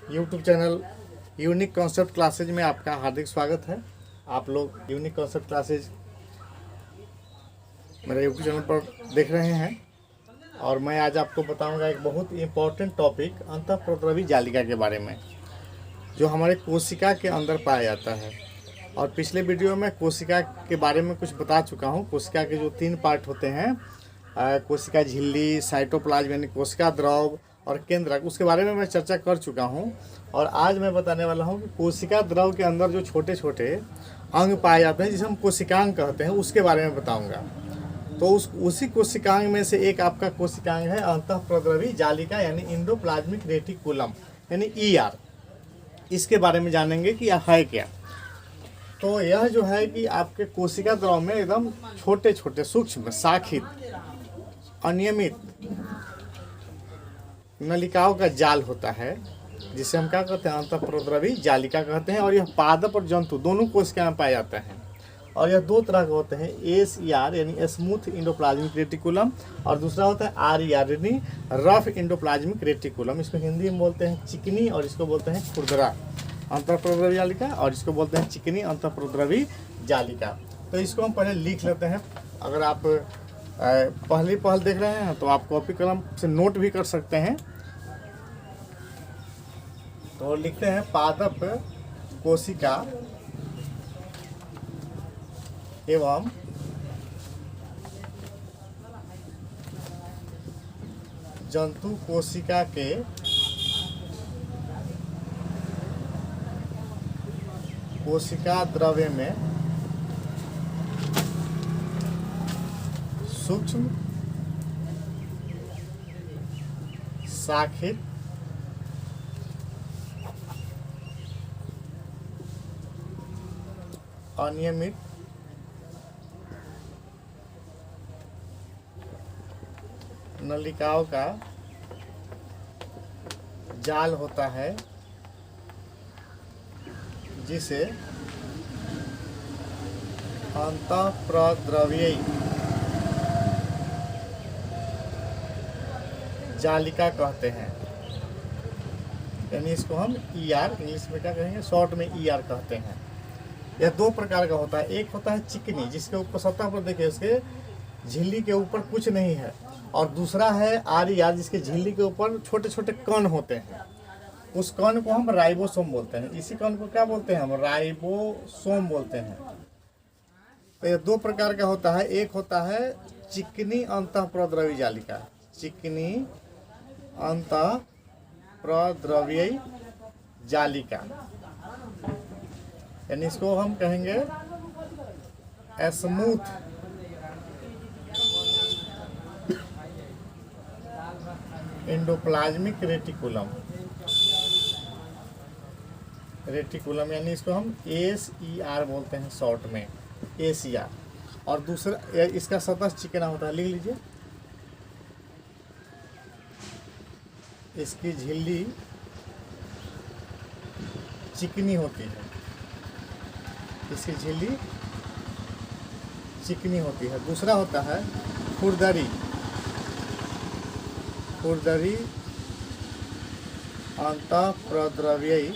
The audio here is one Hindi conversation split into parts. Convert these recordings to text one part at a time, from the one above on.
YouTube channel unique concept classes में आपका हार्दिक स्वागत है। आप लोग यूनिक कॉन्सेप्ट क्लासेज मेरे यूट्यूब चैनल पर देख रहे हैं और मैं आज आपको बताऊंगा एक बहुत इम्पोर्टेंट टॉपिक अंतःप्रोद्रवी जालिका के बारे में, जो हमारे कोशिका के अंदर पाया जाता है। और पिछले वीडियो में कोशिका के बारे में कुछ बता चुका हूँ। कोशिका के जो 3 पार्ट होते हैं, कोशिका झिल्ली, साइटोप्लाज्म यानी कोशिका द्रव और केंद्रक, उसके बारे में मैं चर्चा कर चुका हूं। और आज मैं बताने वाला हूं कि कोशिका द्रव के अंदर जो छोटे छोटे अंग पाए जाते हैं जिसे हम कोशिकांग कहते हैं, उसके बारे में बताऊंगा। तो उसी कोशिकांग में से एक आपका कोशिकांग है अंतःप्रोद्रवी जालिका यानी इंडोप्लाज्मिक रेटिकुलम यानी ER। इसके बारे में जानेंगे कि यह है क्या। तो यह जो है कि आपके कोशिका द्रव में एकदम छोटे छोटे सूक्ष्म शाखित अनियमित नलिकाओं का जाल होता है, जिसे हम क्या कहते हैं, अंतःप्रोद्रवी जालिका कहते हैं। और यह पादप और जंतु दोनों कोशिका में पाए जाते हैं। और यह 2 तरह के होते हैं, SER यानी स्मूथ इंडोप्लाज्मिक रेटिकुलम, और दूसरा होता है RER यानी रफ इंडोप्लाज्मिक रेटिकुलम। इसको हिंदी में बोलते हैं चिकनी और इसको बोलते हैं खुरदरा अंतःप्रोद्रवी जालिका, और इसको बोलते हैं चिकनी अंतःप्रोद्रवी जालिका। तो इसको हम पहले लिख लेते हैं। अगर आप पहल देख रहे हैं तो आप कॉपी कलम से नोट भी कर सकते हैं। तो लिखते हैं पादप कोशिका एवं जंतु कोशिका के कोशिका द्रव्य में सूक्ष्म शाखित अनियमित नलिकाओं का जाल होता है, जिसे अंतःप्रोद्रवीय जालिका कहते हैं। यानी इसको हम ER, इंग्लिश में क्या कहेंगे, शॉर्ट में ER कहते हैं। यह 2 प्रकार का होता है। एक होता है चिकनी, जिसके ऊपर सतह पर देखिए इसके झिल्ली के ऊपर कुछ नहीं है, और दूसरा है RER, जिसके झिल्ली के ऊपर छोटे छोटे कण होते हैं। उस कण को हम राइबोसोम बोलते हैं। इसी कण को क्या बोलते हैं, हम राइबोसोम बोलते हैं। तो यह 2 प्रकार का होता है। एक होता है चिकनी अंतःप्रोद्रवी जालिका, चिकनी अंतःप्रोद्रवीय जालिका, यानी इसको हम कहेंगे स्मूथ इंडोप्लाज्मिक रेटिकुलम, यानी इसको हम SER बोलते हैं, शॉर्ट में SER। और दूसरा इसका सतह चिकना होता है, लिख लीजिए। इसकी झिल्ली चिकनी होती है, इसकी झिल्ली चिकनी होती है। दूसरा होता है खुरदरी अंतःप्रोद्रवीय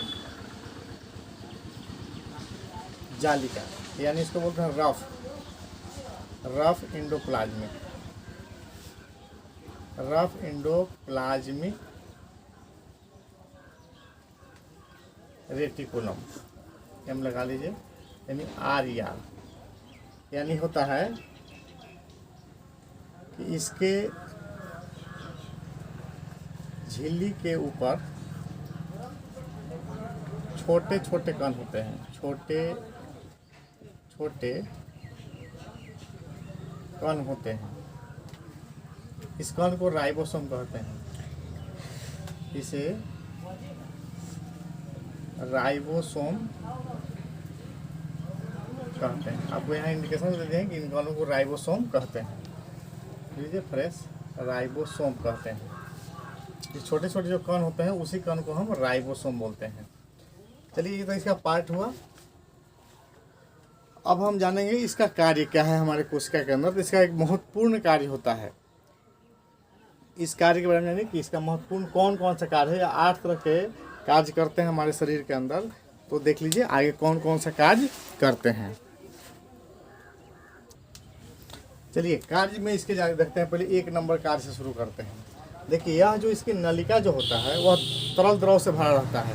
जालिका, यानी इसको बोलते हैं रफ इंडोप्लाज्मिक रेटिकुलम, हम लगा लीजिए, यानी RER। यानी होता है कि इसके झिल्ली के ऊपर छोटे छोटे कण होते हैं, छोटे कण होते हैं। इस कण को राइबोसोम कहते हैं। इसे राइबोसोम कहते हैं। आपको यहाँ इंडिकेशन दे दें कि इन कणों को राइबोसोम कहते हैं। लीजिए फ्रेश, राइबोसोम कहते हैं। ये छोटे छोटे जो कण होते हैं उसी कण को हम राइबोसोम बोलते हैं। चलिए, ये तो इसका पार्ट हुआ। अब हम जानेंगे इसका कार्य क्या है हमारे कोशिका के अंदर। तो इसका एक महत्वपूर्ण कार्य होता है। इस कार्य के बारे में जानिए कि इसका महत्वपूर्ण कौन कौन सा कार्य है। 8 तरह के कार्य करते हैं हमारे शरीर के अंदर। तो देख लीजिए आगे कौन कौन सा कार्य करते हैं। चलिए कार्य में इसके जाके देखते हैं। पहले 1 नंबर कार्य से शुरू करते हैं। देखिए यह जो इसकी नलिका जो होता है वह तरल द्रव से भरा रहता है।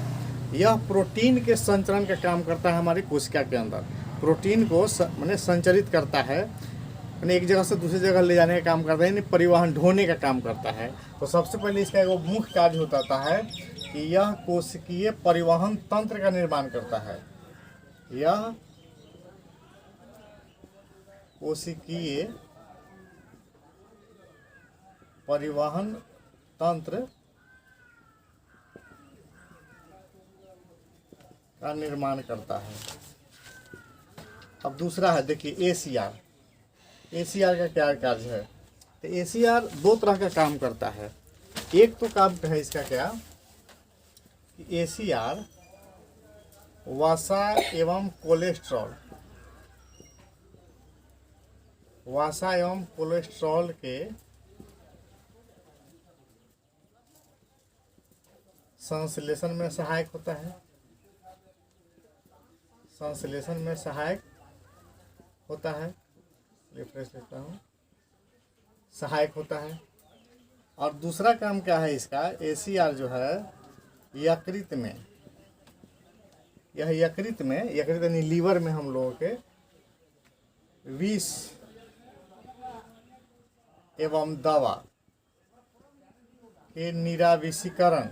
यह प्रोटीन के संचरण का काम करता है हमारी कोशिका के अंदर। प्रोटीन को माने संचरित करता है, यानी एक जगह से दूसरी जगह ले जाने का काम करता है, यानी परिवहन ढोने का काम करता है। तो सबसे पहले इसका एक मुख्य कार्य होता है कि यह कोशिकीय परिवहन तंत्र का निर्माण करता है। यह कोशिकीय परिवहन तंत्र का निर्माण करता है। अब दूसरा है देखिए एसीआर। एसीआर का क्या कार्य है? तो एसीआर 2 तरह का काम करता है। एक तो काम है इसका क्या कि एसीआर वसा एवं कोलेस्ट्रॉल, वसा एवं कोलेस्ट्रॉल के संश्लेषण में सहायक होता है। संश्लेषण में सहायक होता है, रिफ्रेश लिखता हूँ, सहायक होता है। और दूसरा काम क्या है इसका, एसीआर जो है यकृत में, यह यकृत में, यकृत यानी लीवर में हम लोगों के विष एवं दवा के निराविषीकरण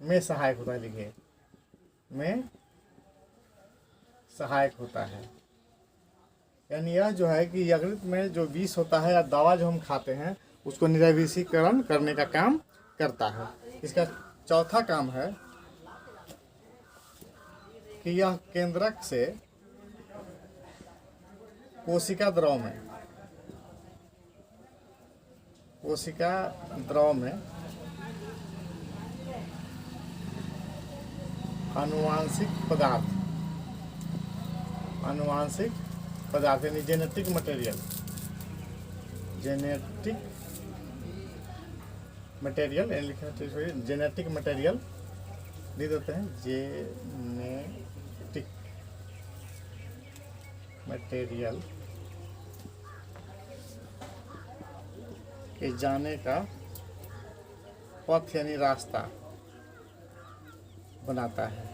में सहायक होता है। लिखिए में सहायक होता है। यानी यह जो है कि यकृत में जो विष होता है या दवा जो हम खाते हैं उसको निराविषीकरण करने का काम करता है। इसका चौथा काम है कि यह केंद्रक से कोशिका द्रव में आनुवांशिक पदार्थ यानी जेनेटिक मटेरियल लिखा जेनेटिक मटेरियल लिख देते हैं। जेनेटिक मटेरियल के जाने का पथ यानी रास्ता बनाता है।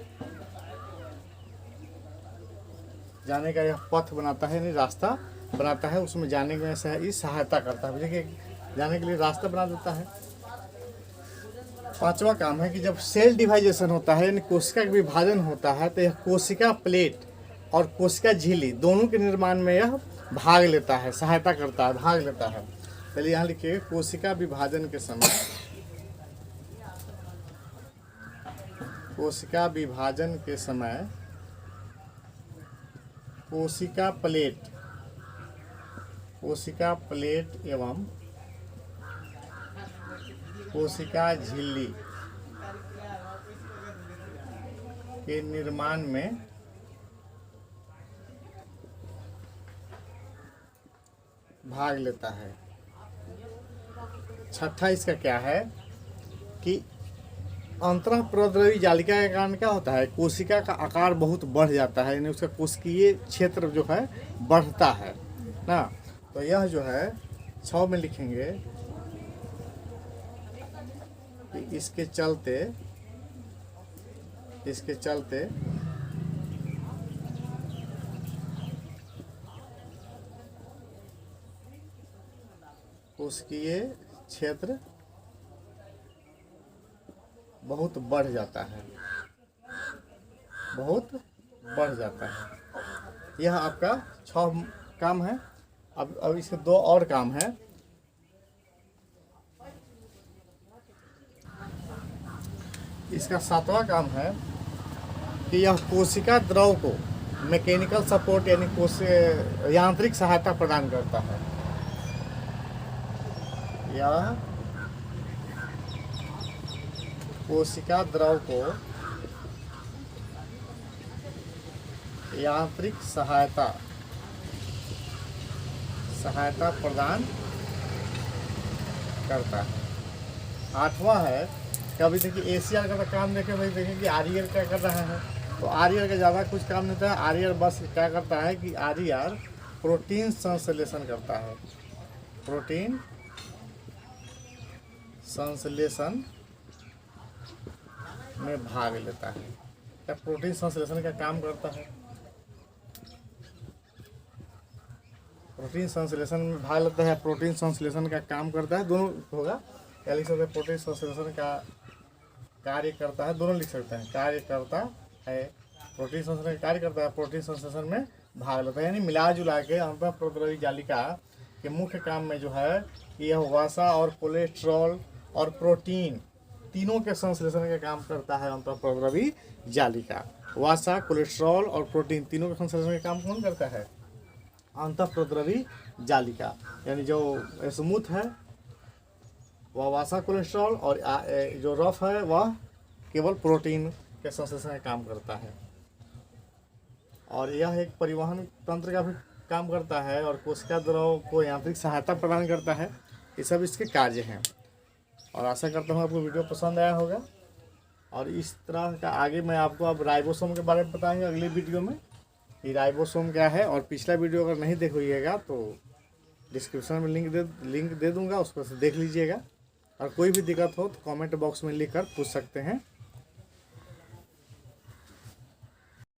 जाने का यह पथ बनाता है यानी रास्ता बनाता है, उसमें जाने में सहायता करता है। देखिए जाने के लिए रास्ता बना देता है। 5वां काम है कि जब सेल डिवाइजेशन होता है यानी कोशिका का विभाजन होता है तो यह कोशिका प्लेट और कोशिका झिल्ली दोनों के निर्माण में यह भाग लेता है, सहायता करता है, भाग लेता है। चलिए यहाँ लिखिए कोशिका विभाजन के समय, कोशिका विभाजन के समय कोशिका प्लेट एवं कोशिका झिल्ली के निर्माण में भाग लेता है। 6ठा इसका क्या है कि अंतःप्रद्रवी जालिका के कारण क्या होता है, कोशिका का आकार बहुत बढ़ जाता है, यानी उसका कोशिकीय क्षेत्र जो है बढ़ता है ना। तो यह जो है 6 में लिखेंगे कि इसके चलते कोशिकीय क्षेत्र बहुत बढ़ जाता है, यह आपका 6 काम है। अब इसके 2 और काम है। इसका 7वां काम है कि यह कोशिका द्रव को मैकेनिकल सपोर्ट यानी यांत्रिक सहायता प्रदान करता है। यह कोशिका द्रव को यांत्रिक सहायता सहायता प्रदान करता है। 8वां है, कभी देखिए ACR का काम देखें भाई, देखें कि RER क्या कर रहा है। तो RER का ज़्यादा कुछ काम नहीं होता है। RER बस क्या करता है कि RER प्रोटीन संश्लेषण करता है, प्रोटीन संश्लेषण में भाग लेता है। क्या प्रोटीन संश्लेषण का काम करता है, प्रोटीन संश्लेषण में भाग लेता है, प्रोटीन संश्लेषण का काम करता है, दोनों होगा। क्या लिख सकते हैं, प्रोटीन संश्लेषण का कार्य करता है, दोनों लिख सकते हैं, कार्य करता है, प्रोटीन संश्लेषण कार्य करता है, प्रोटीन संश्लेषण में भाग लेता है। यानी मिला जुला के अंतःप्रोद्रवी जालिका के मुख्य काम में जो है कि यह वसा और कोलेस्ट्रॉल और प्रोटीन तीनों के संश्लेषण का काम करता है। अंतःप्रोद्रवी जालिका वसा, कोलेस्ट्रॉल और प्रोटीन तीनों के संश्लेषण का काम कौन करता है, अंतःप्रोद्रवी जालिका। यानी जो स्मूथ है वह वसा कोलेस्ट्रॉल, और जो रफ है वह केवल प्रोटीन के संश्लेषण का काम करता है। और यह एक परिवहन तंत्र का भी काम करता है और कोशिका द्रव को यांत्रिक सहायता प्रदान करता है। ये सब इसके कार्य हैं। और आशा करता हूँ आपको वीडियो पसंद आया होगा। और इस तरह का आगे मैं आपको अब राइबोसोम के बारे में बताएंगे अगले वीडियो में, कि राइबोसोम क्या है। और पिछला वीडियो अगर नहीं देखिएगा तो डिस्क्रिप्शन में लिंक दे दूँगा, उस पर से देख लीजिएगा। और कोई भी दिक्कत हो तो कमेंट बॉक्स में लिख कर पूछ सकते हैं।